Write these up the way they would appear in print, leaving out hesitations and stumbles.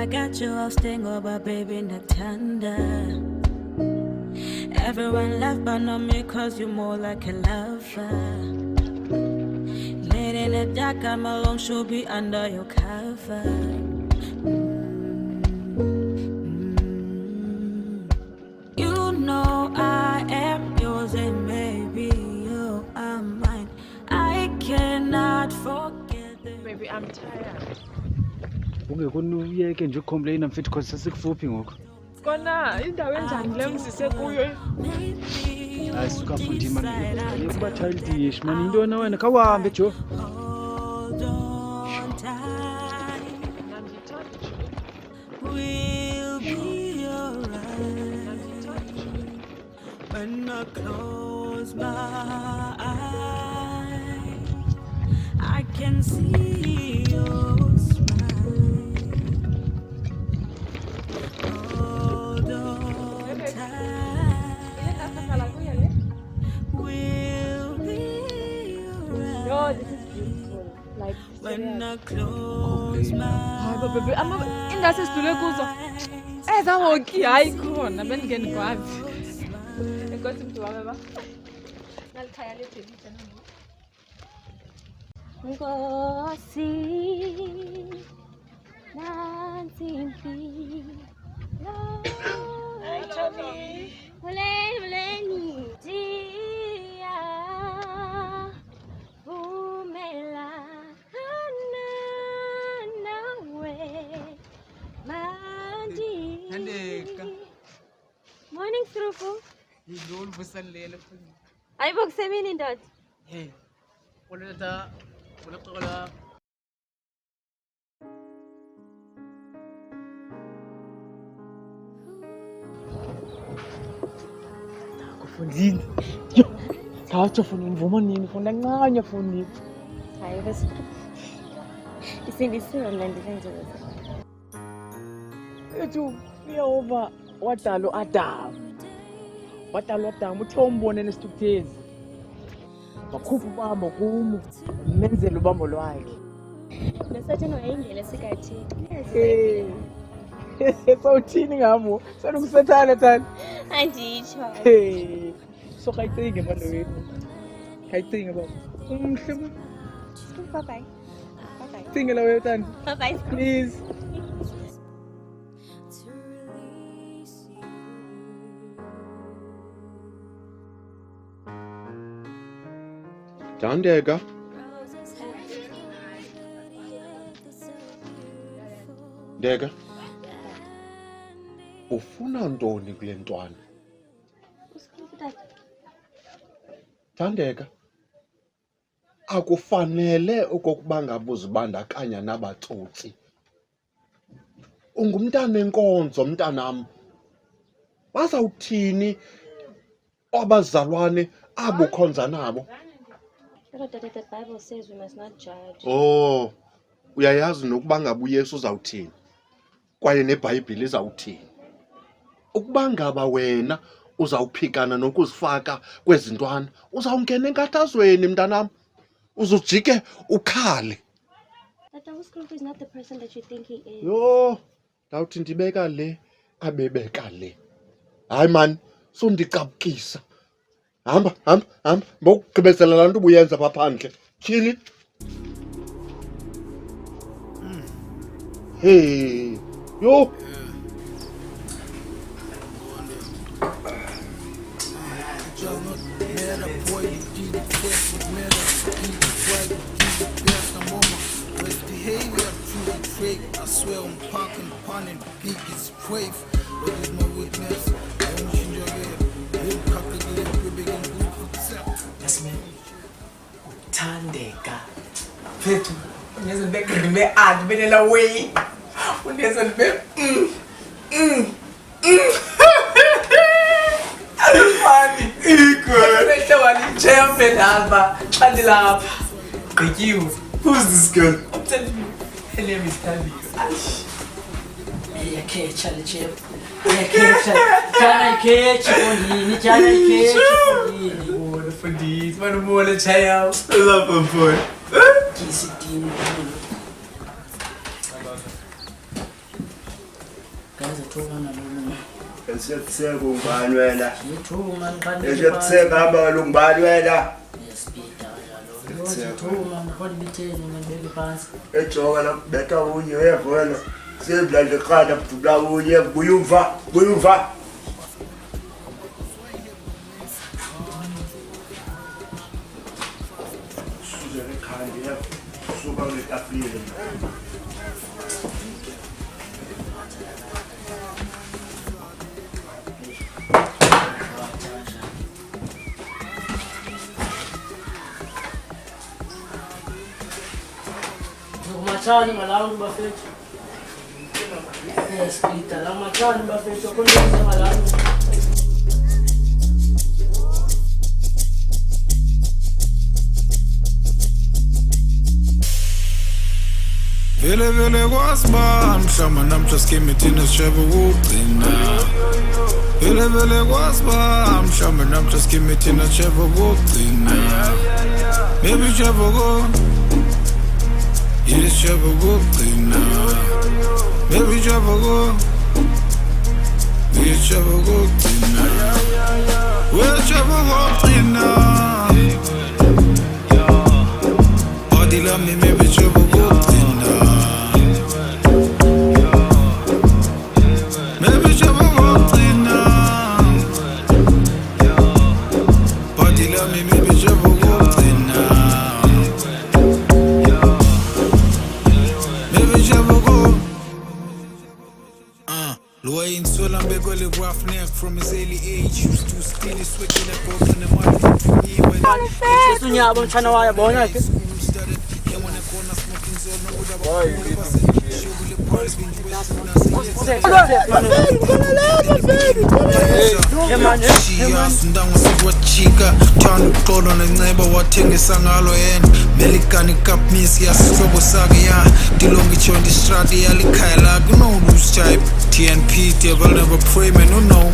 got you all sting over, baby, not tender. Everyone left but not me, cause you more like a lover. Late in the dark, I'm alone, she'll be under your cover. You know I am yours and maybe you are mine. I cannot forget it. Baby, I'm tired. Ungekho uyeke nje ucomplain mfethu cause sesikufuphi ngoku. Kona indawo enjani le ngisise kuyo? Hayi suka fundi mani. Ayekuba childish mani into na wena kawahambe Jo. Hold on tight. We'll be alright. When I close my eyes, I can see your smile. Hold on tight. We'll be Yo, alright. this is beautiful. Like, When I close my hayi baby, indase sidlule kuzo. Ezawoki hayi khona bendike ndikwazi. Enkosi mntu wami ba. Nalikhaya lethelisa nami. Ngosi nansi impilo Huleni dia Umela nawe Mandi Handeka. Morning Strufu Yidlula ubusalele futhi. Ayibokusemini ndoda Hey. Uletha uleqola Kufundini. Yo. Kacho funa umvuma nini funa ncanya funi. Hayi bese Isindisiwe mna ndisenze Ethu uyova wadalo Adam. Wadalo Adam uthe umbone nesithukuthezi. Wakhupha ubambo kumo. Menzele ubambo lwakhe. Lesatheno yayingele sikathi Eh. Sawuthini ngamo? Sanokusethana thana. Anditsho Hey. So kayicinge manje wethu. Kayicinge baba. Umhle mo. Bye bye. Bye bye. Cinge la wethu thana. Bye bye. Please. Thandeka. Ndeka. Ufuna ntoni kule ntwana? Thandeka. Akufanele okokuba ngabe uzibandakanya nabatsotsi. Ungumntana enkonzo mntanam. Bazawuthini abazalwane abo khonza nabo? But the Bible says we must not judge. Oh, uyayazi nokuba ngabe uYesu uzawuthini? Kwaye neBhayibhile izawuthini? Ukuba ngaba wena uzawuphikana nokuzifaka kwezintwana, uzawungena enkathazweni mntanam. Uzujike ukhale. That Strufu is not the person that you think he is. Yo, ndawuthi ndibeka le abebeka le. Hayi man, sondicapukisa. Hamba. Mbokugqibezela la nto ubuyenza pha phandle. Tyhini. Hey. Yo. I swear I'm parking upon it, big is brave. What is my weakness? I don't change your way. Live practically, big and good for self. Yasmin. Thandeka. Phethu. Ungenza begqime ad belela way. Ungenza be Funny. Igwe. Bese wali champion hamba. Xa ndilapha. Gqityiwe. Who's this girl? I'm telling you. Her name is Thandeka. Uyakhecha le chef. Uyakhecha. Jana ikhechi konini, jana ikhechi konini. Bona fundisi, banobona chaya. I love her boy. Kisidini. ngazithuma nalo Esiyakuseka ungubani wena? ngithuma ngiqale Esiyakuseka hamba kaloku ungubani wena? yesipita njalo ngithuma ngihole bitheni ngibeke phansi Ejoka la kubetha unye uyevona. Sebulale ekhanda budula unye buyumva. Suzele ekhanda ya. Suka ngetafile. machani malawi bafethu yesipita la machani bafethu konke malawi Vele kwasiba mhlamba namhla skeme thina sishebe ukugcina Vele kwasiba mhlamba namhla skeme thina sishebe ukugcina Baby sishebe go Yes sishebe ukugcina Baby sishebe go Yes sishebe ukugcina We sishebe ukugcina Body love me maybe sishebe from his early age, used to steal his switch in a boat and the money from me when sunyabo mchana waya bona ke Chika thanda ukuxolo nenceba wathengisa ngalo yena melikani kapmisi yasihlobo sakhe ya dilongi joint strati yalikhaya lakhe no loose type TNP devil never pray man no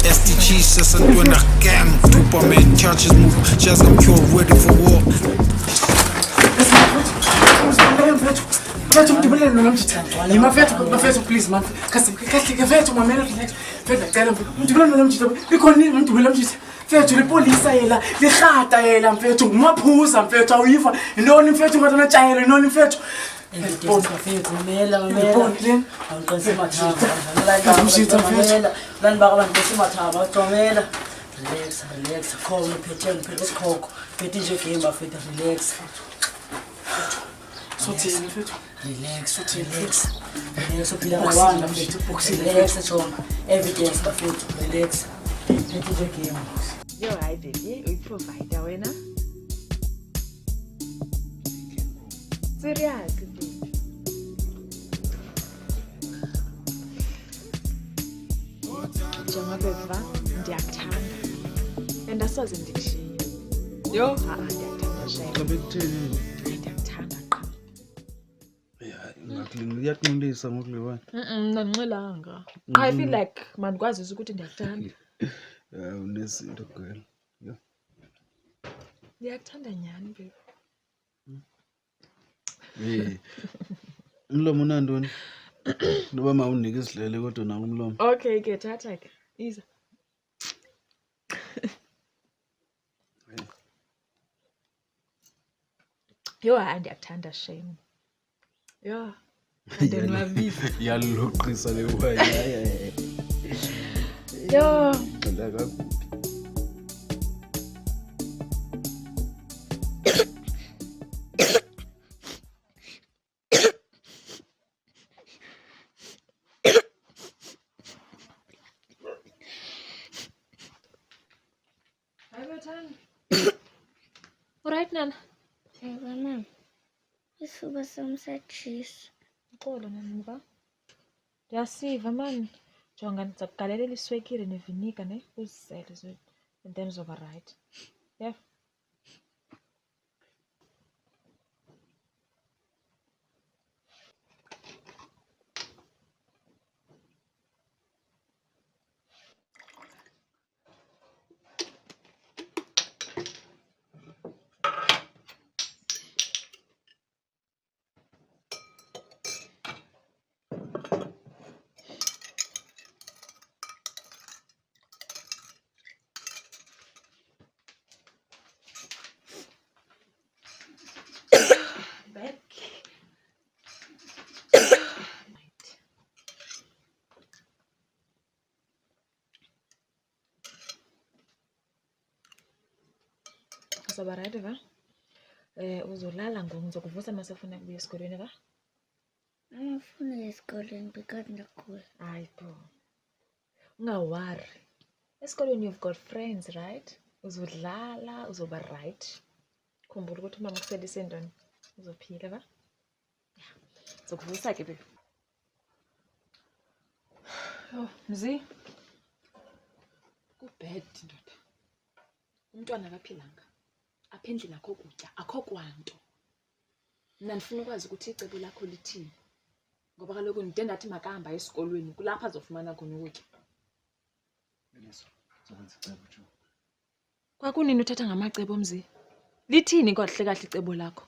SDG sesantwana gang Superman churches move just I'm cure ready for war Fethu ngidibelele nomjita. Yima fethu please man. Kasi fethu mamela relax. Fethu ngicela ngidibelele nomjita. Likhona nini ngidibelele nomjita. Fethu lipolisa yela, lihata yela mfethu, ngumaphuza mfethu awuyifa. Intoni mfethu ngathana tshayela intoni mfethu. Mela awuqinise mathaba lani baka abantu besimathaba utomela relax khona phethe isikhoko phethe nje game bafethu relax Sothini mfethu? Relax uphila ngawanda mfethu relax John evidence bafethu relax phethe nje game Yo hayi baby uyiprovide wena Serious baby Njengobeva ndiyakuthanda and asoze ndikushiye yo ndiyakuthanda shame Xa bekutheni ndiyakuthanda qha iyakunxulisa ngokulebana. Ndinxilanga I feel like mandikwazisa ukuthi ndiyakuthanda Unezinto girl. Yeah. ndiyakuthanda nyhani baby Umlomo unantoni? Noba mawunike isidlele kodwa nawo umlomo. Okay ke thatha ke iza Yo hayi ndiyakuthanda shame yo andinwabisa Yaloqisa le wine. yo Ngela kakubi. Alright Nana Mama, isifuba sami siyatshisa. Xolo naniva ndiyasiva mani jonga ndiza kugalelela iswekile nevinika ne uzisele and then uzoba right yeah soba right va? Uzolala ngoku ngizokuvusa masefuna ukubuya esikolweni va? Angifuni esikoleni because ngiyagula. Hayi bo. Ungawari. Esikolweni you've got friends, right? Uzodlala, uzoba right. Khumbula ukuthi uma ukuselisa endweni uzophila va? Yeah. Zokuvusa ke baby. Oh, Mzi. Kubad ndoda. Umntwana akaphilanga. Apha endlini akho kutya, akho kwanto. Mina ndifuna ukwazi ukuthi icebo lakho lithini. Ngoba kaloku ndide ndathi makahamba esikolweni kulapha azofumana khona ukutya. Eliso, uzokwenza icebo nje. Kwakunini uthetha ngamacebo Mzi? Lithini kahle kahle icebo lakho?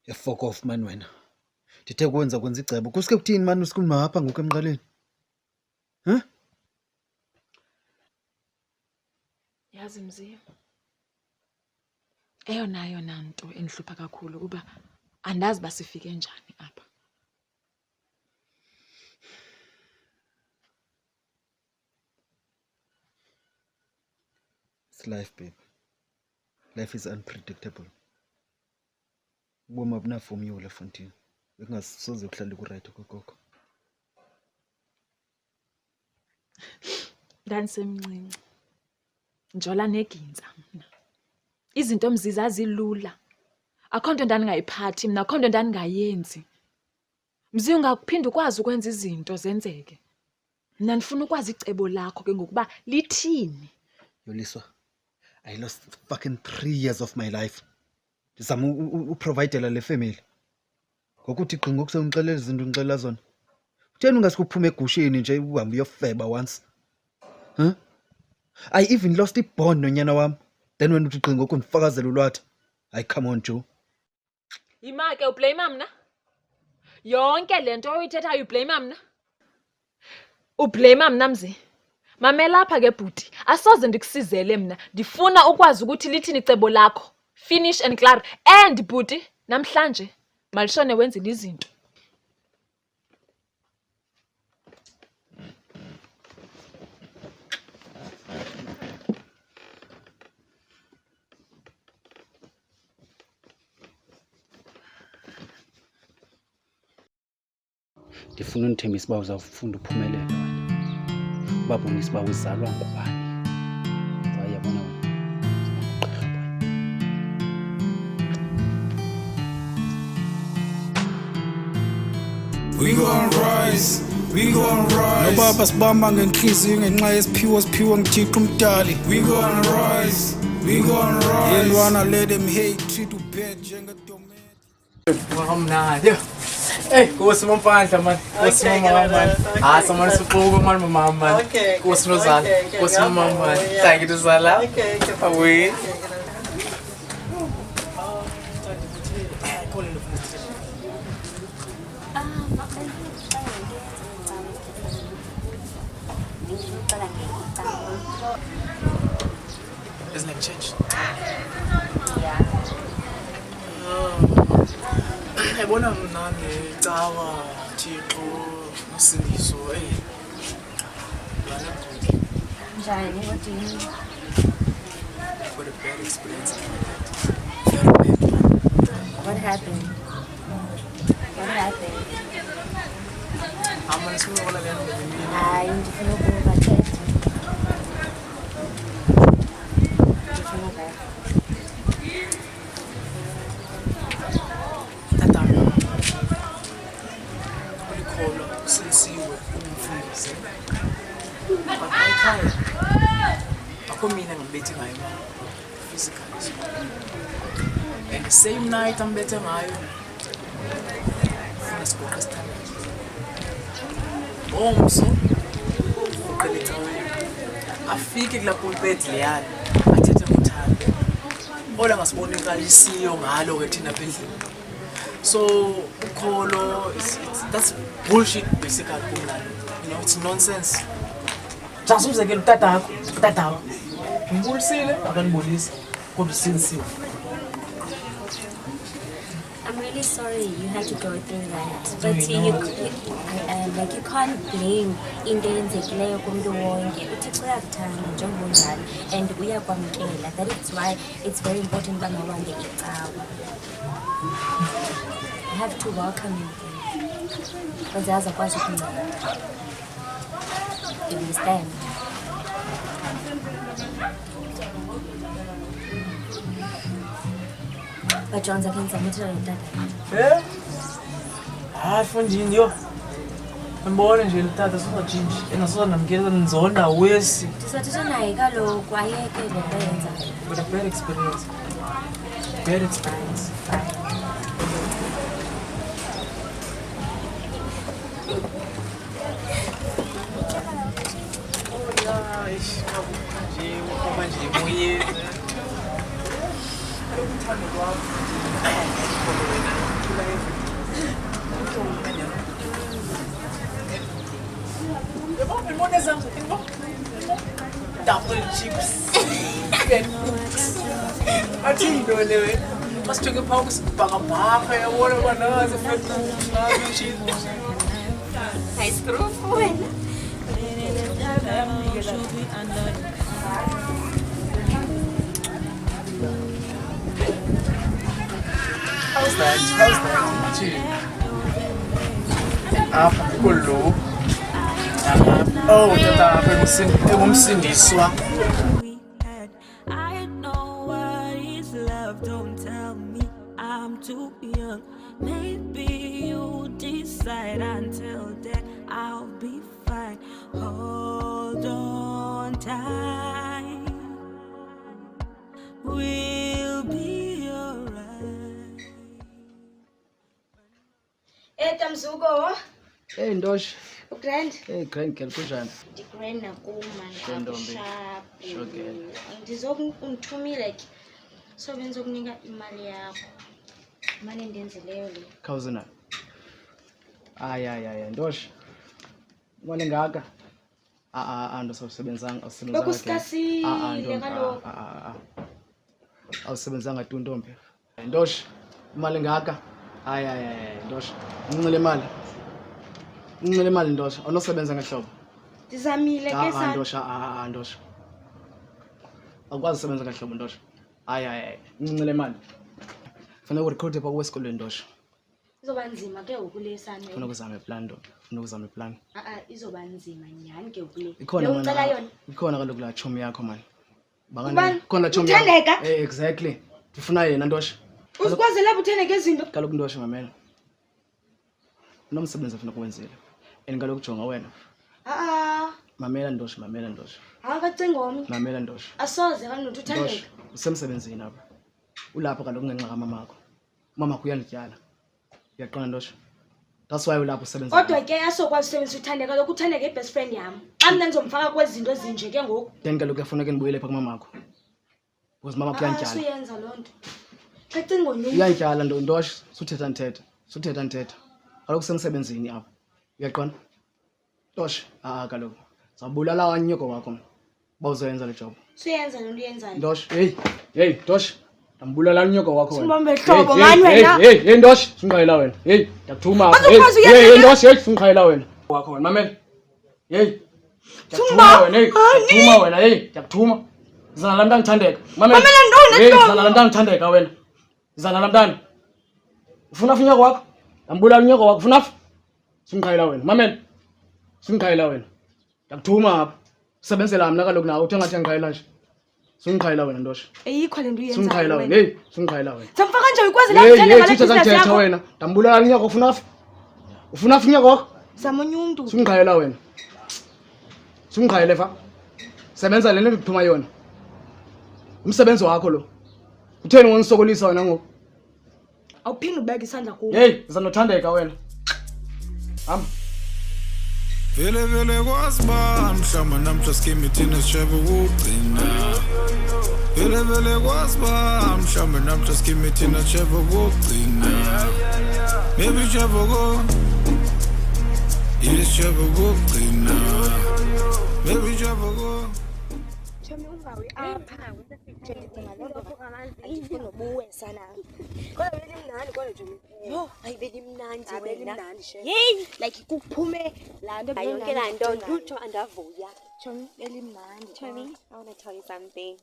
Ya fuck off man wena. Ndithe kwenza icebo. Kusuke kuthini man usikhuluma apha ngoku emqaleni? Huh? Yazi Mzi. Eyona nto endihlupha kakhulu kuba andazi basifike njani apha. It's life, babe. Life is unpredictable. Ubomi abunaformula Fontini. Bekungasoze kuhlale ku-right kokoko. Ndandisemncinci. Njola neginza mina. Izinto Mzi zazilula. Akho nto ndandingayiphathi mina, akho nto ndandingayenzi. Mzi ungakuphinda ukwazi ukwenza izinto zenzeke. Mina ndifuna ukwazi icebo lakho ke ngokuba lithini. Yoliswa, I lost fucking 3 years of my life. Ndizama uprovidela le family. Ngokuthi gqinga ukusengixelela izinto ngixelela zona. Utheni ungasikuphuma egusheni nje uhambe uyofeba once? Huh? I even lost ibond nonyana wami. Then when uthi gqinga ukundifakazela ulwatha. Hayi come on Joe. Yima ke ublame mna? Yonke lento oyithetha ublame mna? Ublame mna Mzi? Mamela apha ke bhuti, asoze ndikusizele mna. Ndifuna ukwazi ukuthi lithini icebo lakho. Finish and clear. And bhuti, namhlanje malishone wenze izinto. Ndifuna unithembisa uba uzawufunda uphumelele wena. Ubabonisa uba uzalwa ngubani. Uyabona wena. We gon' rise, we gon' rise. Nobaba sibamba ngenhliziyo ngenxa yesiphiwo ngithixo umdali. We gon' rise, we gon' rise. Yelwana let them hate, treat ubed njengedometi. Ngamnandi. Nkosi Mampandla man. Nkosi mama man. Samani siqhubu man mama man. Nkosi Nozala. Nkosi mama man. Thank you Nozala. Away. Isn't it changed? Yeah. Ebona mna ngecawa Thixo usindiso Njani, what do you mean? I've got a bad experience. Very bad man. What happened? What happened? I'm gonna see all of them. Hayi, ndifuna ukubathetha. Ndifuna ukuba. Tata. Ulikholo sinsiwe umfundisi. Bakhaya. Akho mina ngibethi ngayo mama. Physically. And the same night I'm better ngayo. Let's go Christian. Omso. Uqeleka wena. Afike kula pulpit leyana. Athethe ngothando. Ola ngasibonikalisiyo ngalo ke thina phezulu. So ukholo that's bullshit basically kumlalo. You know, it's nonsense. Just umzekelo utata wakho. Ngimbulisile akanibulisa kodwa sinsiwe. I'm really really sorry you had to go through that. But you can't blame into eyenzekileyo kumntu wonke. uThixo uyakuthanda njengoba unjalo and uyakwamkela. That is why it's very important uba mawuhambe icawa. You have to welcome him. Kwenze azakwazi ukunceda. You understand? But John's akhe ngizama uthetha notata. Hayi Fondini yo. Mbone nje utata singajinji. Engasonamkela nizonda wesi. Ndisathetha naye kaloku ayeke le nto yenzayo. With a bad experience. Bad experience. Double chips. Athi into lewe. Masithoke phaa kusibhakabhaka yabona banazi fethu nazi chips. Ayisitrofu wena. How's that? Apha kullo. Oh, tata engumsindiswa. I know what is love, don't tell me I'm too young. Maybe you decide until then I'll be fine. Hold on tight, we'll be alright. Tamzuko, Hey Ndosh. ugrand? Hey grand girl kunjani? Ndigrand nakuma Ntombi. sharp. Sure girl. Ndizokungithumile ke. So benzokunika imali yakho. Imali endenzileyo le. Khawuzina. Ay Ndosh. Imali ngaka? Andosebenzanga awusebenzanga. Bekusikasile kaloku. Awusebenzanga tu ntombi. Ndosh. Imali ngaka? Ay Ndosh. Uncinile imali. Uncinile imali Ndosh. Awunosebenza ngehlobo. Ndizamile ke sana. Ndosh, Ndosh. Awukwazi usebenza ngehlobo Ndosh. Ay uncinile imali. Fanele urecruit pa kwesikolweni Ndosh. Izoba nzima ke ukulesana. Funa ukuzama iplan Ndosh. Funa ukuzama iplan. Izoba nzima nyani ke ukule. Ucela yona. Ikhona kaloku la chomi yakho man. Ubani? Khona chomi yakho. Exactly. Ndifuna yena Ndosh. Uzikwazi lapho utheneke izinto. Kaloku Ndosh mamela. Nomsebenzi afuna kuwenzile. Kaloku jonga wena. Mamela Ndosh. Akacinga omnye. Mamela Ndosh. Asoze kanothi uthandeka. Usemsebenzini apha. Ulapha kaloku ngenxa kamamakho. Umamakho uyanityala. Uyaqonda Ndosh. That's why ulapha usebenza. Kodwa ke asokwazi usebenzisa uthandeka lokhu uthandeka ibest friend yami. Amna ngizomfaka kwezinto ezinje ke ngoku. Then kaloku kuyafuneka nibuyele pha kumamakho. Because mamakho uyantyala. Uyenza lonto. Kacinga onyini. Uyantyala Ndosh. Suthetha nthetha. Kaloku usemsebenzini apha. Uyaqonda? Ndosh, kaloku. Zabulala wanyoko wakho. Bawuzoyenza le job. Suyenza lonto uyenzayo. Ndosh, hey Ndosh. Ndambulala unyoko wakho wena. Simbambe hlobo mani wena. Hey Ndosh, singikhayela wena. Hey, ndiyakuthuma. Hey Ndosh, singikhayela wena. Wakho wena, mamela. Hey. Ndiyakuthuma wena, ndiyakuthuma wena, ndiyakuthuma. Zana la mntana Thandeka. Mamela ntoni? Zana la mntana Thandeka wena. Zana la mntana. Ufuna unyoko wakho? Ndambulala unyoko wakho, ufuna? Singikhayela wena, mamela. Singikhayela wena. Ndiyakuthuma apha. Usebenzela mina kaloku nawe uthenga ngikhayela nje. Singikhayela wena Ndosh. Eyikho le nto uyenzayo. Singikhayela wena. Singikhayela wena. Samfaka nje ukwazi la uthandeka la business yakho. Wena. Ndambulala unyoko ufuna unyoko wakho? Zamonye umuntu. Singikhayela wena. Singikhayele fa. Sebenza lento ngikuthuma yona. Umsebenzi wakho lo. Utheni ngonisokolisa wena ngoku? Awuphinde ubeke isandla kuwe. Hey, uzanothandeka wena. Hamba. Vele kwaziba mhlamba namhla skimi thina sishebe ukugcina. Vele kwaziba mhlamba namhla skimi thina sishebe ukugcina. Maybe sishebe go. Sishebe ukugcina. Maybe sishebe go. Chami ungawi apha. Njengicinga lonto ngamazi. Ayifuna ubuwe sana. Kodwa yini mnani kodwa nje. Yho, ayibeli mnandi wena. Yeyi, like kuphume laa nto Hayi yonke laa nto lutho andavuya. Chomi, belimnandi. Tommy, I want to tell you something.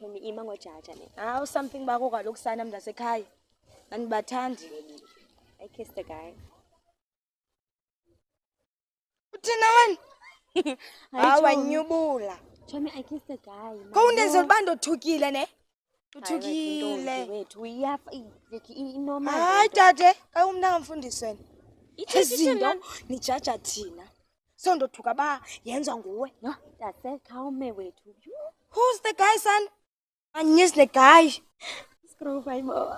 Tommy, ima ngojaja ne. Hawu, something bako kaloku sana mntasekhaya. Andibathandi. I kissed the guy. Uthina wena? Hawu, wanyubula. Tommy, I kissed the guy. Khawundenzela uba ndothukile ne? Uthukile. Wethu, inormal. Hayi tate, ka umntu angamfundisi wena. Izinto Ithini? nijaja thina. So ndothuka ba yenziwa nguwe. No, khawume wethu. Who's the guy, son? Anyis the guy. Screw mo.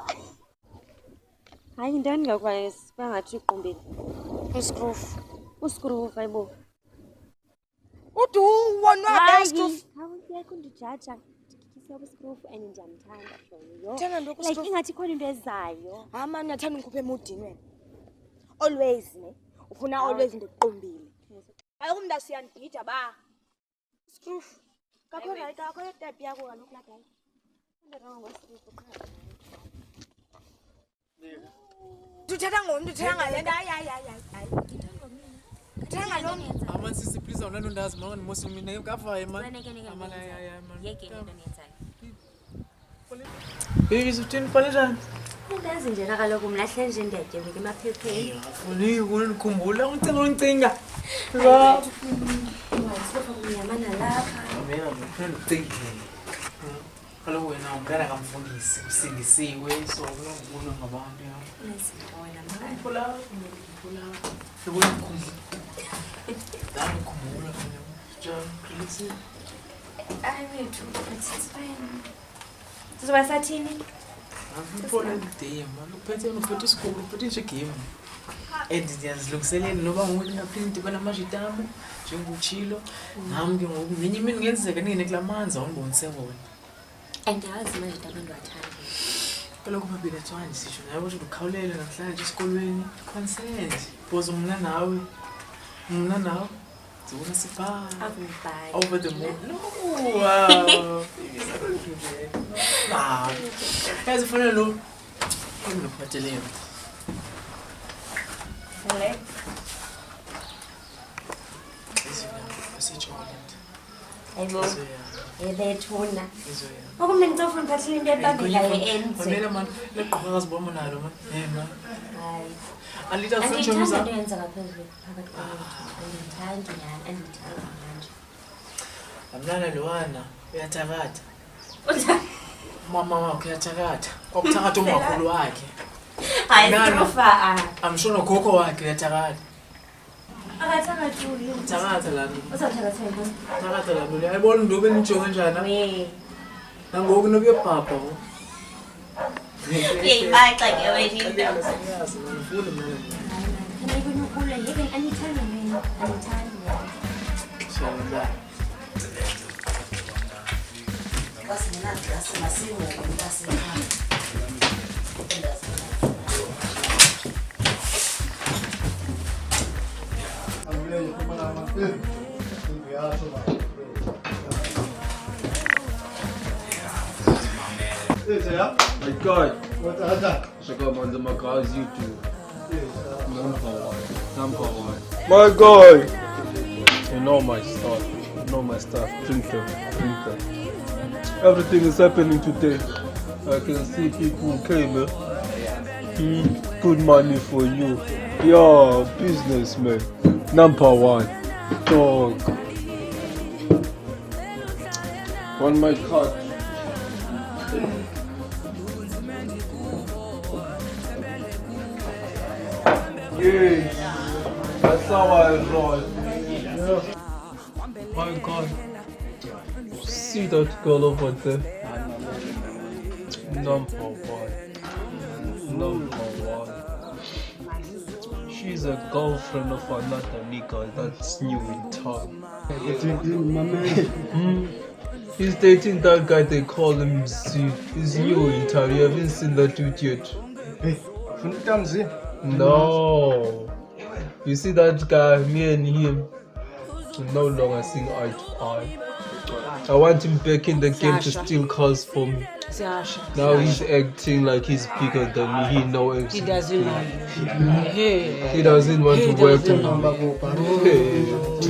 Hayi yintoni ngakwazi bangathi uqumbile. Uscrew mo. Uthi uwonwabe uscrew. Awuyeke undijaja. Ndikisa uscrew and ndiyamthanda Tommy. Thenga ntoko Like uscrew. ingathi khona into ezayo. Hayi mani uyathanda ungikhuphe emudini wena. Always ne. Ufuna always ndiqumbile. Hayi umntu asiyandibhida ba. Screw. Kakho right, kakho step yakho kaloku la guy. Uthetha ngomntu uthetha ngale nto hayi. Uthetha ngalo mntu. Aman sisi please awunanto ndazi manga ndimosi mina ngavaye man. Aman yeke into niyenzayo. Baby uthini fane njani? Ndazi njena kaloku mna hle nje ndiyadyebuka emaphepheni. Ufuni ukundikhumbula uncinga. Uyamana lapha. Mina ngifuna ukucingile. Kaloku wena ungana kamfundisi usindisiwe so kulungula ngabantu ya. Nesibona manje. Ngikhumbula. Sebona ngikhumbula. Dami ngikhumbula mina. John, please. Hayi wethu, it's fine. Sizoba sathini? Ngifuna idea man. Uphethe isikolo, uphethe nje game. And ndiyazilungiselela noba ngoku ngaphinde ndibe namajitamu njengotshilo nami ke ngoku ngenye imini ngenzeka ndingene kulaa manzi awundibonise wona. Andiyazi manje into abantu bathanda. Kaloku babini athwani sisho naye ukuthi ukhawulele namhlanje esikolweni consent because mna nawe zibona siphaa Akubhayi. over the moon. No, wow. Nah. Yazi fana lo ngikuphatheleyo. Hello. Hayibo. Ebethuna. Okumne ngicofuna ngiphathele into ebambekayo enze. Mamela man, leqhoka kazibona nalo man. Yena. Hayi. Alita ufuna Andiyithanda uza. into yenza ngaphezulu phakathi kwethu. Andiyithandi nyani, andiyithandi manje. Amnana lowana uyathakatha. Mama wakhe uyathakatha. Kwakuthakatha umakhulu wakhe. Hayi Nana. sitrofa Amshona gogo wakhe uyathakatha. akathakathuli. Thakatha lana. Uzawuthakathela yini? Thakatha lana. Ayibona into benijonge njani? We. Nangoku nokuyebhabha wo. Yeyibaxa ke wena into. Yazi ngifuna mina. Kana ikunukule yeke andiyithandi mina. Andiyithandi mina. Shalala. My God. Check out man, my guys YouTube. Number one. My God. You know my stuff. You know my stuff. Drinker. Everything is happening today. I can see people came. Good money for you. Yo, businessman. Number one. Dog. On my card. Yes, that's how I roll. Yeah. My God, see that girl over there? Number one. She's a girlfriend of another nigga that's new in town. He's dating that guy they call him Z. He's new in town. You haven't seen that dude yet. No. You see that guy, me and him, we no longer seeing eye to eye. I want him back in the game to steal cars for me. Now he's acting like he's bigger than me. He knows. He doesn't know. He doesn't want to work with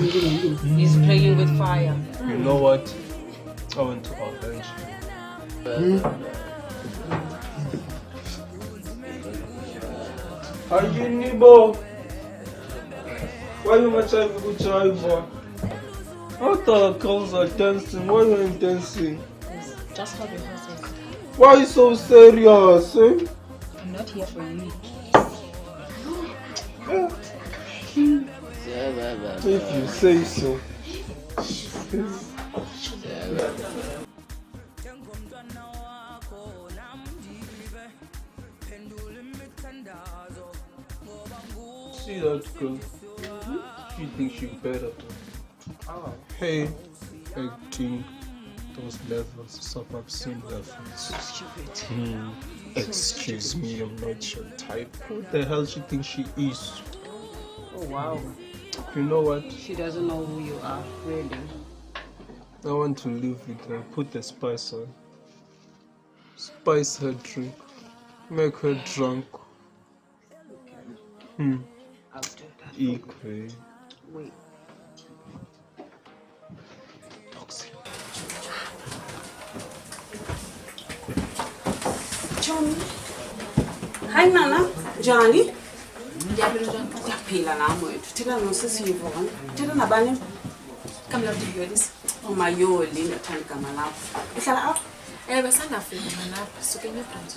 me. He's playing with fire. You know what? I want to avenge you. Ayinibo. Why you much have to drive? I thought girls are dancing. Why you ain't dancing? Just hold your horses. Why you so serious? Eh? I'm not here for you. If you say so. See that girl? She thinks she's better. Hey, acting those levels, some obscene levels. Excuse me, I'm not your type. What the hell she thinks she is? Oh wow. You know what? She doesn't know who you are, really. I want to live with her. Put the spice on. Spice her drink. Make her drunk. I'll do that. Equal. Wait. Johnny. Hi Nana. Johnny. Ndiyaphila nami wethu. Thina nosisi Yvonne. Thina nabani? Kamla Yolis. Oh Mayoli, ndathanda igama lakho. Uhlala apha? Besandafika nalapha. Suke ngebrand.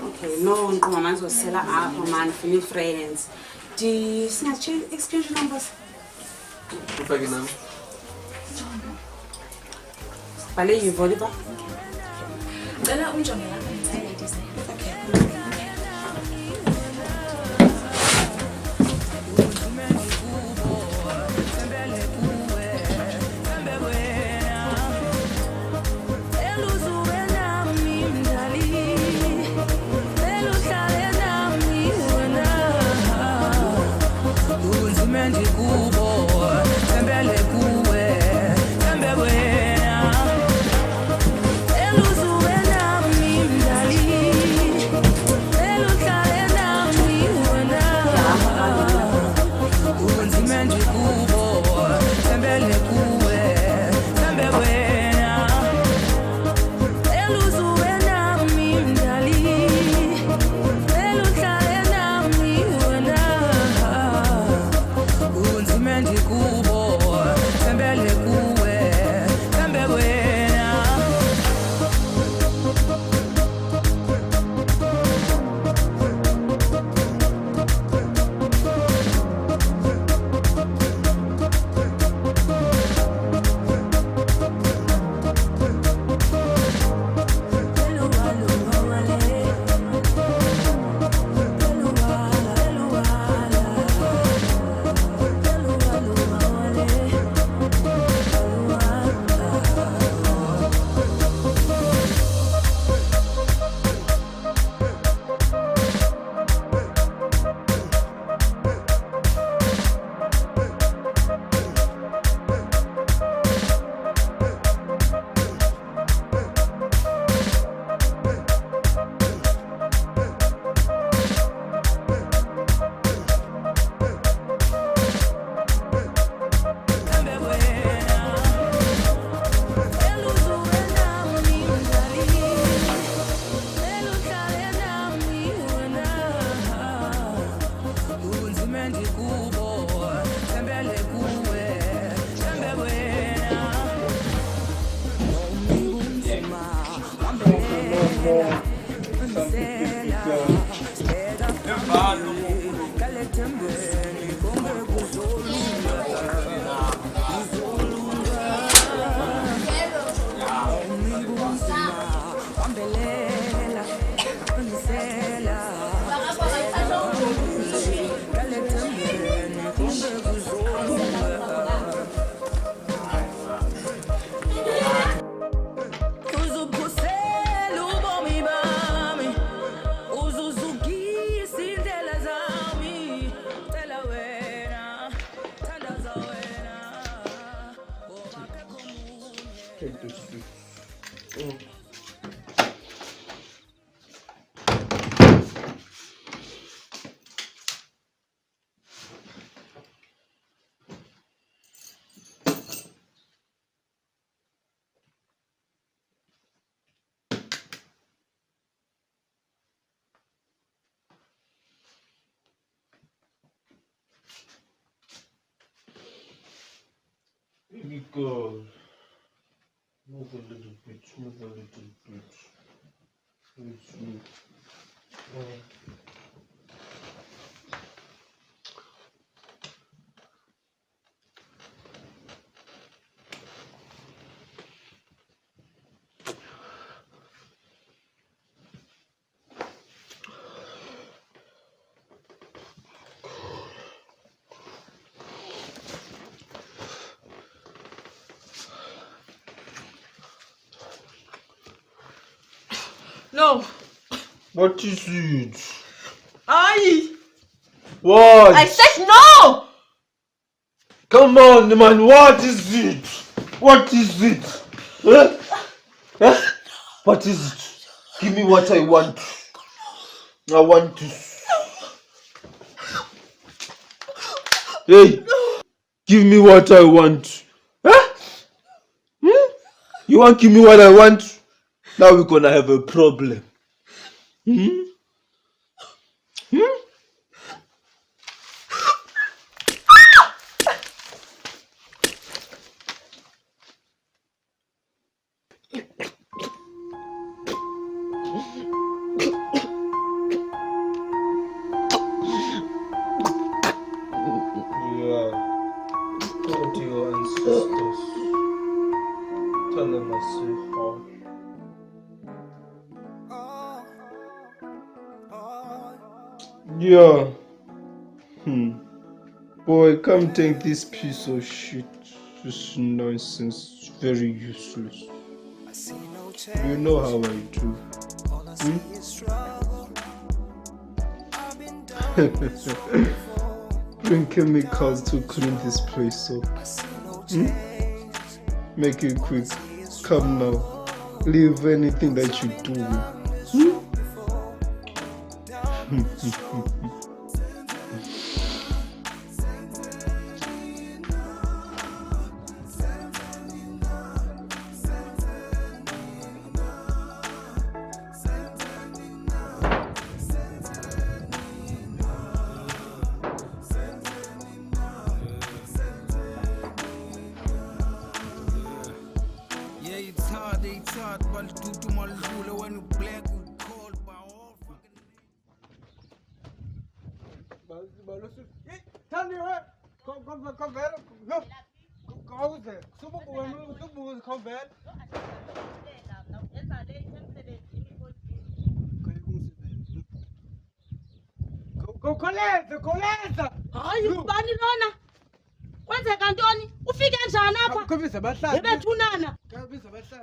Okay. No, nqoma manje uzosela apha man, feel friends. Singa exchange numbers. Ufake nami. Bale Yvonne ba? Cela unjonge lapha ngisayile design. Take this seat. Baby girl. Move a little bit, move a little bit. It's me. No. What is it? Aye. What? I said no. Come on, man. What is it? What is it? Huh? Huh? What is it? Give me what I want. I want to. Hey, give me what I want. Huh? You want to give me what I want? Now we're gonna have a problem. Yeah. Go to your ancestors. Tell them I say hi. Yeah. Boy, come take this piece of shit. Just nonsense. It's very useless. You know how I do. Bring chemicals to clean this place up. Make it quick. Come now. Leave anything that you do. It's hard, but to my when you black, you cold, but all fucking. Hayi ubani lona? Kwenzeka ntoni? Ufike njani apha? Yebethunana.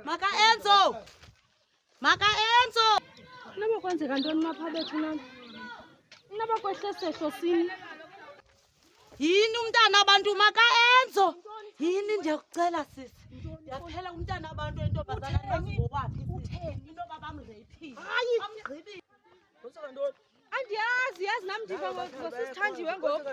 Maka Enzo. Maka Enzo. Noma kwenzeka ntoni mapha bethunana? Naba kwehle sehlo sini. Yini umntana abantu Maka Enzo? Yini ndiyakucela sisi? Ndiyaphela umntana abantu entombazana ngowaphi? Utheni into babamrephile? Hayi amgqibi. Kuseka ntoni? Andiyazi yazi nami ndiva ngosithandiwe ngoku.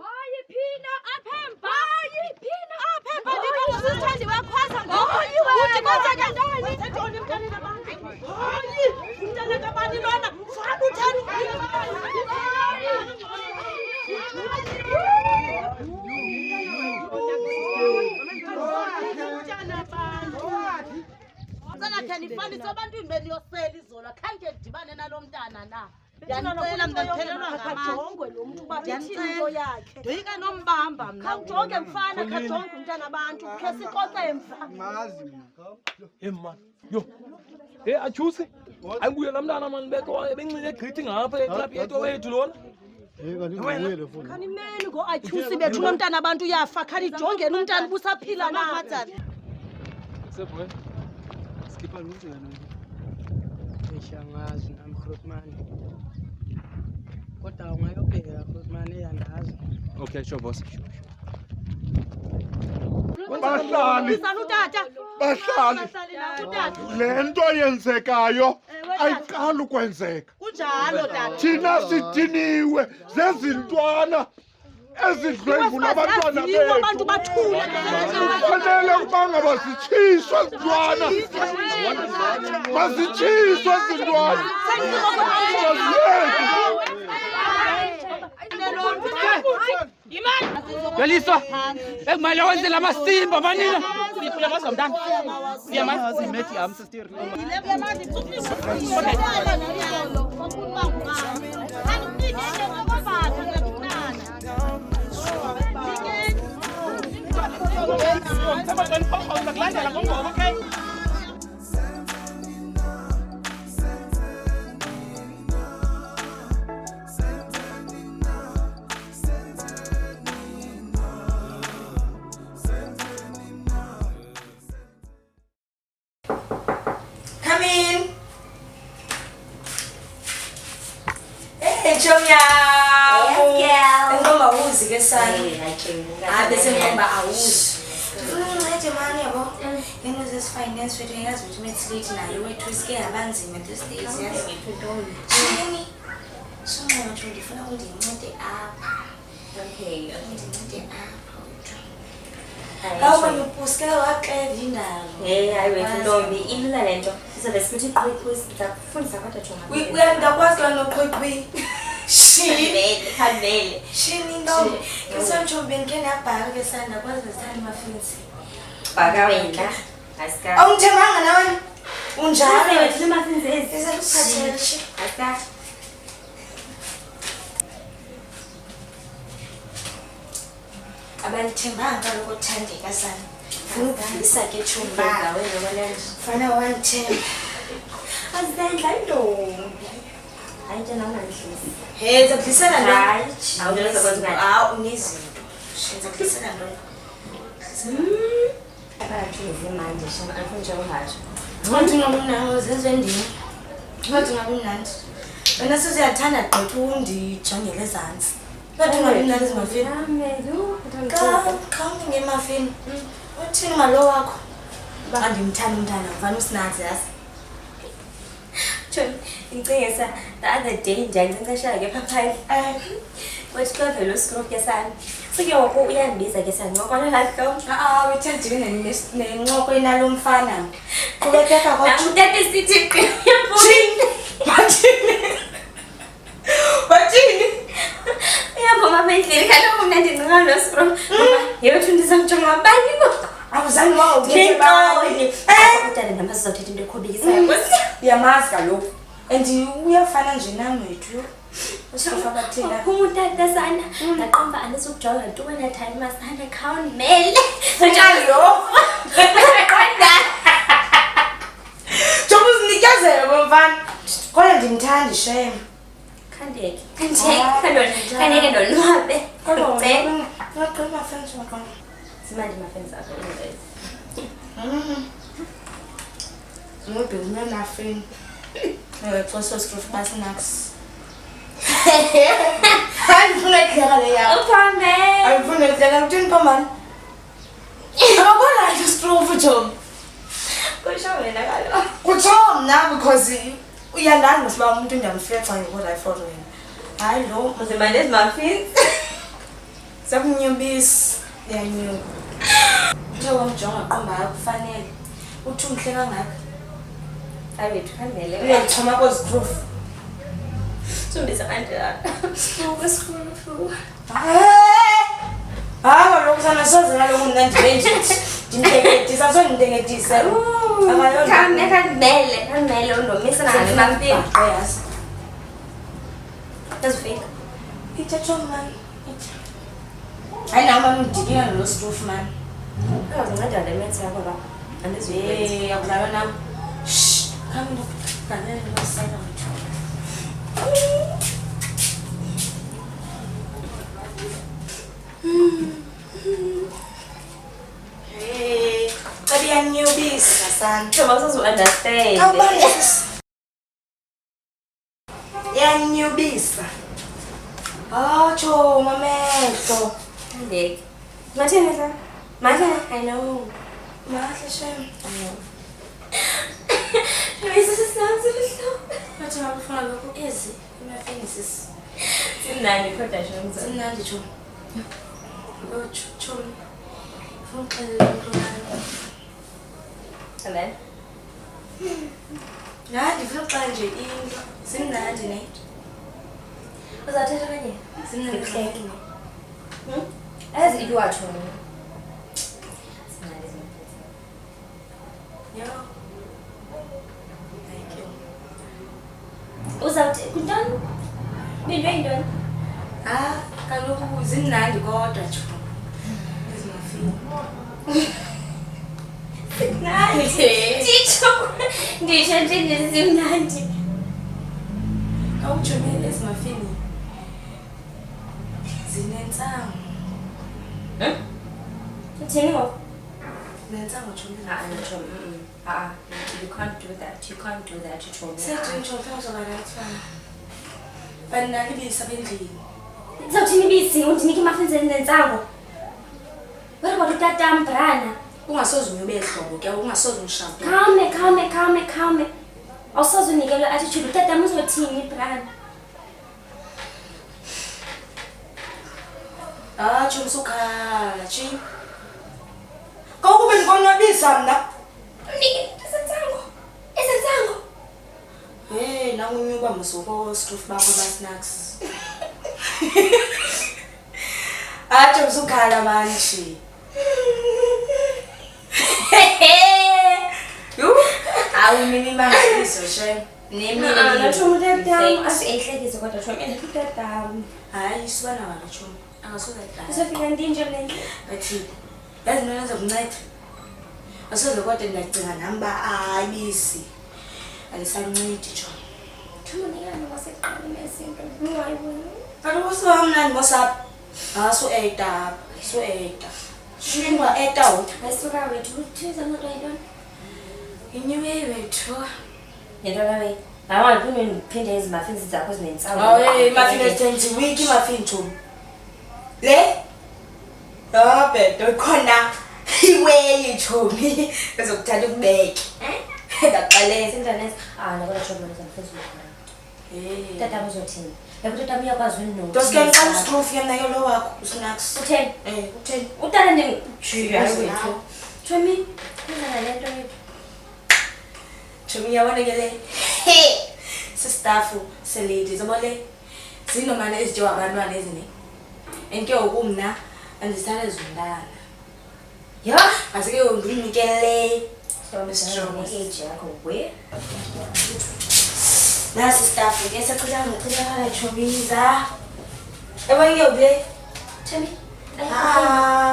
Hayi phina aphemba. Hayi phina aphemba ndiva ngosithandiwe khwaza ngoku. Uthi kwenzeka ntoni? Ntoni mntana abantu? Hayi umntana kabani lona? Fana uthani Nifani sobantwini beniyosela izola khange ndidibane nalo mntana na. Ndiyanicela mna ndiphelelwa ngamajongwe lo muntu uba into yakhe. Ndoyika nombamba mna. Khawujonge mfana khajonge umntana abantu khe sixoxe mfa. Mazi man. Yo. Achusi. Anguye lamntana man bencine egqithi ngapha eclub yethu wethu lona. Khani meni ngo atyusi bethu lo mntana abantu uyafa khani jongeni umntana ubusaphila na. Sebwe. Skipper lunje yena. Ngishangazi nami Grootman. Kodwa ungayobheka Grootman eyandazi. Okay, sure boss. Bahlali. Isana utata. bahlali le nto yenzekayo ayiqali ukwenzeka Kunjalo tata. thina sidiniwe zezintwana ezidlwengula abantwana Abantu bathule. fanele ukuba ngaba zitshiswe zintwana mazitshiswe zintwana Yaliswa ekumele wenze lamasimba manina uyamazi mntana uyamazi Methi yami sister. Come in. Hey, Jomya. Ngomba awuzi ke sana. Bese ngomba awuzi. Ufuna ungincede mani yabo? Yena this finance wethu yazi ukuthi methlate nayo wethu isike abanzima these days yazi ngithuntomi. Yini? So manje ngifuna ungincede apha. Okay, ungincede apha. Hawu ngipuske waqeda indaba. Hayi Ntombi, ilula lento. Sizobe sithi qhwiqhwi sizakufundisa kodwa Jonga. Uyangakwazi lona noqhwiqhwi. Khanvele. Shini Ntombi. Ngisontshombeni ke nabhaka ke sanda kwazi ngizithanda mafinsi. Bhaka wena. Asika. Awungithemanga nawe. Unjalo wethu lemafinzi ezi. Isakuphathela shi. Asika. Abanithembanga lokuthandeka sana. Ngifisa ke chumba. Fana wanithemba. Azidla Ntombi. Hayi nje nawe unangihlisi. Hey, zakudlisana lo. Hayi. Awuzokwazi ngathi. Unezinto. Zakudlisana lo. Abathunzi manje shama afuna nje ungatsho. Ngathi ngomnawo zezwendini. Ngathi ngabumnandi. Wena siziyathanda gqitha undijongele ezantsi. Ngathi ngabumnandi ezimafini. Khawunge ngemafini. Uthini ngalo wakho? Andimthanda umntana mfana usinazi yasi. Ngicingisa the other day nje ngincashaya ke phaphaya. Wathi kwavela uScrooge ke sami. Sike wonke uyandibiza ke sami. Ngokona lapho. Wethandile nencoko enalo mfana. Qhubekeka kodwa. Namutata sithi Wathini? uyaphuma apha kaloku mna ndincinga lo Scrooge. Yethu ndizamjonga abani ko. Awuzange wawuthethe bani. Utata nami sizothetha into ekhobikisayo. Uyamazi kaloku. And uyafana nje nami wethu. Usifa bathina. Umutata sana. Ngaqomba anisukujonga tu wena time masana khawunimele. Njalo. Qonda. Jobu zinikezele bomfana. Kodwa ndimthanda shame. Khandeke. Khandeke ndonwabe. Kodwa ngaqoma fence wakho. Simandi mafenza akho anyways. Ngoba ngina nafini. Xoso Scrooge basinax. Ayifuna ikhala le yakho. Uphambe. Ayifuna ikhala uthini phamani? Akubona nje Scrooge Jom. Kusho wena kaloku. Kutsho mna because uyandazi ngisiba umuntu ndiyamfexa ngoba I follow wena. Hayi lo Uzimande ezimafini. sakunyubisi yanyuka. Njengoba mjonga qomba akufanele. Uthi umhle kangaka. Hayi wethu khandele. Uyachoma ko Scrooge. Sumbisa bandla. Scrooge. Hayi lokho sana soze naloku ndandibende. Ndimteketisa so ndimteketisa. Khandele undomisa namafini. Yes. Azifika. Ithatho man. Hayi nama mdikina lo Scrooge man. Ungazinceda le maths yakho la. Andizwe. Yakudlala nami. Shh. Kami ndokuganele nosela mthu. Hey, kadi yanyubisa sana. Thoba usazo-understand. Awubalisi. Yanyubisa. Atsho mamehlo. Khandeke. Mathini sa? Mathini? I know. Mahle shem. This is not so. But I'm from local easy. My fingers is. Simnandi kodwa shem. Simnandi chum. Go chum. And then? Yeah, different kinds of into. Simnandi ne. Was that it? Simnandi. As if you are chum. Yo. Thank you. Uzawuthi kuntoni? Bintu eyintoni? Kaloku zimnandi kodwa nje. Ezimafini. Simnandi. Nditsho nje zimnandi. Awujumele ezimafini. Zinentsangu. Uthini ngoku? Zinentsangu chumile. You can't do that. You can't do that. You told me. That's fine. But now you be sabendlini. Zawuthini bisi undinike muffins enentsango. What about utata Mbrana? Ungasoze uyobe ehlobo ke ungasoze umshado. Calm. Awusoze unike lo attitude utata uzothini Mbrana? Chumsukhala chi. Kawube ngikonwabisa mna. Isensango. Hey, nangu unyuka msoko stuff bakho ba snacks. Athi usukhala manje. Yo, awu mimi mangaliso she. Nemi nathi umntata asihlekise kodwa shomela utata. Hayi sibana wala chomi. Angasoza idala. Usafika ndinje manje. Bathi yazi mina ngizokunceda. Asoze kodwa ngiyacinga nami ayibisi. Alisancedi jo. Thunikani waseqala mesinto. Ngiyayibona. Kaloku usibamnandi mosapha. So eta. Shingwa eta uthi. Ayisuka wethu uthiza ngoto yintoni? Inyiwe wethu. Yentona we. Hawa kuno niphinde izimuffins zakho zinentsawo. Hawe muffins tenzi wiki muffin chu. Le? Bhedo khona. Iwe chomi ezokuthanda ukubeke ndaqaleza internet nakona chomi ngizamfezula tata uzothini yakuthi tata uyakwazi wena doske ngicela ustroof yena yolo wakho usnacks utheni utheni utata ndingijuya wethu chomi ngizana lento yethu chomi yabona ke le sistafu seladies abole zinomane ezijewa abantwana ezine enke ukumna andisana ezundana. Yeah, as you go, bring me Kelly. So I'm strong age, where? That's the stuff. I guess I could have a choriza. Ever you play? Tell me.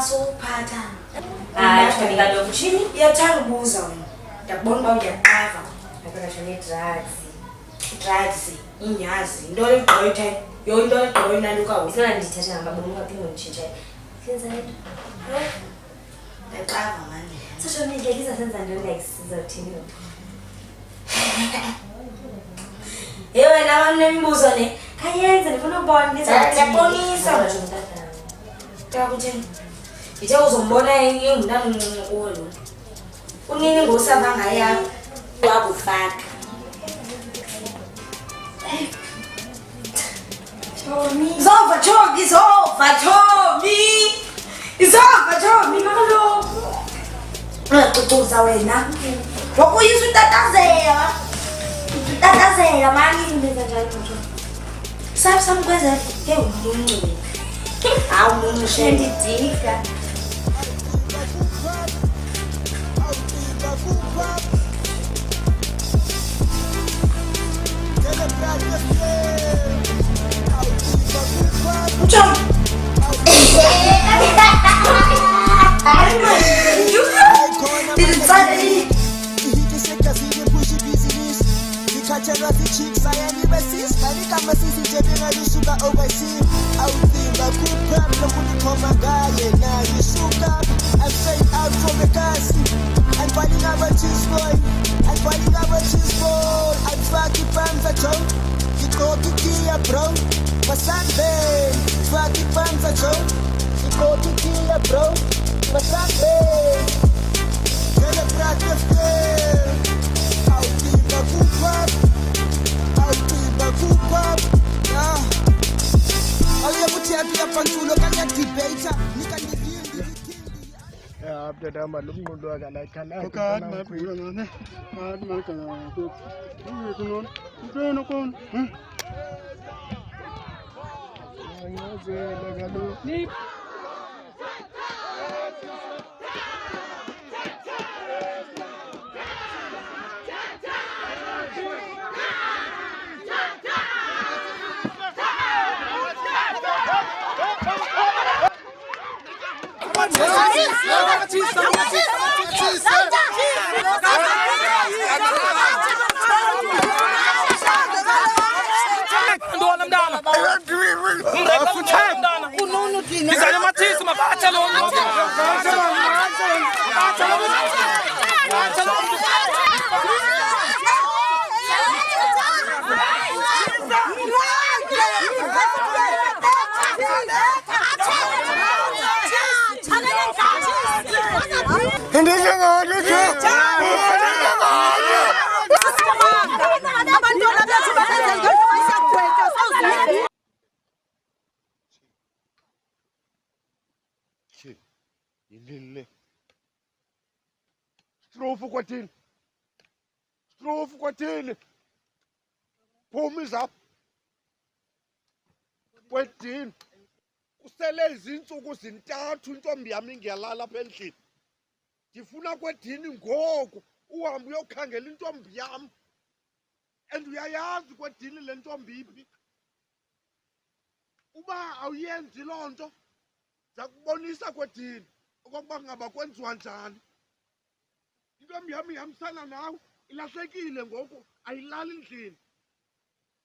So pattern. Actually, I love chili. You're trying to move on. The bone of your cover. I'm going to need drugs. In Yazi. Don't go to you. Don't go in and look out. It's not a detention, but I'm not going to change it. Feels like social media is a sense and relax the team. You and I am Muzone. Kayans and Puno Bond is a police. Tabutin. It was on Bona and you, none all. Only go Savang, I am Wabu fat. It's over, Job, it's over, Toby. It's over, Job, no. Kutuza wena. Wakuyisa utatazela. Utatazela manje ngibenza njalo nje. Samkweza ke umuntu. Hawu umuntu shendidika. Jump. Catch a chicks, I am overseas. I think I'm a sissy, Jebin, I used to overseas. I would think I could grab the money from a guy, and now you shoot up. I'm straight out from the castle. I'm finding out what she's boy. I'm finding out what she's boy. I'm fucking pants at home. You go to Kia, bro. My Sunday. Fucking pants at home. You go to Kia, bro. My Sunday. Abdadama lumulu agala kala. God, my brother, man. God, my God. No, no. Ilile. Strofu kwathini. Strofu kwathini. Phuma izapha. Kwedini. Kusele izinsuku zintathu intombi yami ngiyalala apha endlini. Ndifuna kwedini ngoku uhambe uyokhangela intombi yami. And uyayazi kwedini le ntombi iphi. Uba awuyenzi loo nto, ndakubonisa kwedini okokuba ngaba kwenziwa njani. Intombi yami ihambisana nawe ilahlekile ngoku ayilali endlini.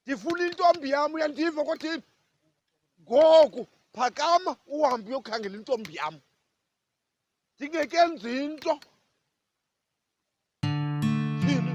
Ndifuna intombi yami uyandiva kwedini. Ngoku phakama uhambe uyokhangela intombi yami. Ndingekenzi into. Thini.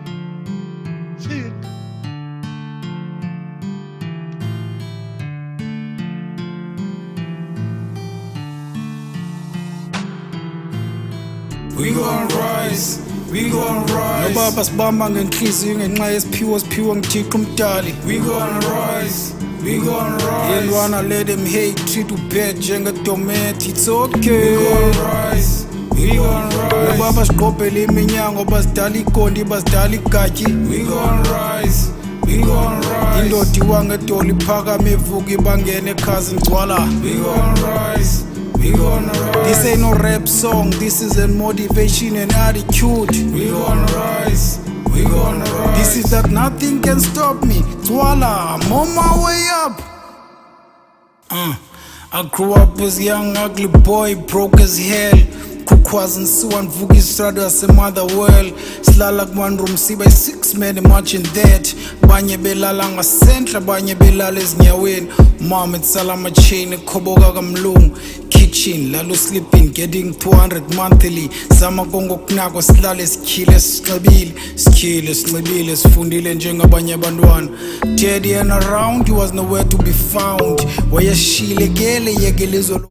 We gon' rise, we gon' rise. Nobaba sibamba ngenhliziyo ngenxa yesiphiwo siphiwo ngithixo umdali. We gon' rise, we gon' rise. Yelwana let them hate, treat you bad njengedometi, it's okay. We gon' rise, we gon' rise. Nobaba siqophele iminyango basidala ikondi basidala igatyi. We gon' rise, we gon' rise. Indoda iwangedolo iphakame ivuka ibangene ekhazi ngcwala. We gon' rise. We gonna rise. This ain't no rap song, this is a motivation and attitude. We gonna rise, we gonna rise. This is that nothing can stop me. Twala, I'm on my way up. I grew up as a young ugly boy, broke as hell. Kukwazin suwan vuki strada se mother well. Slala kwanrum si by 6 men imagine that. Banye belala ngasentra banye belala ezinyaweni. Mom etsala machine khoboka kamlungu. Kitchen lalo sleeping getting 200 monthly. Zama kongo kunako silale sikhile sinxibile sifundile njengabanye abantwana. Daddy and around he was nowhere to be found. Wayeshile kele yekelezo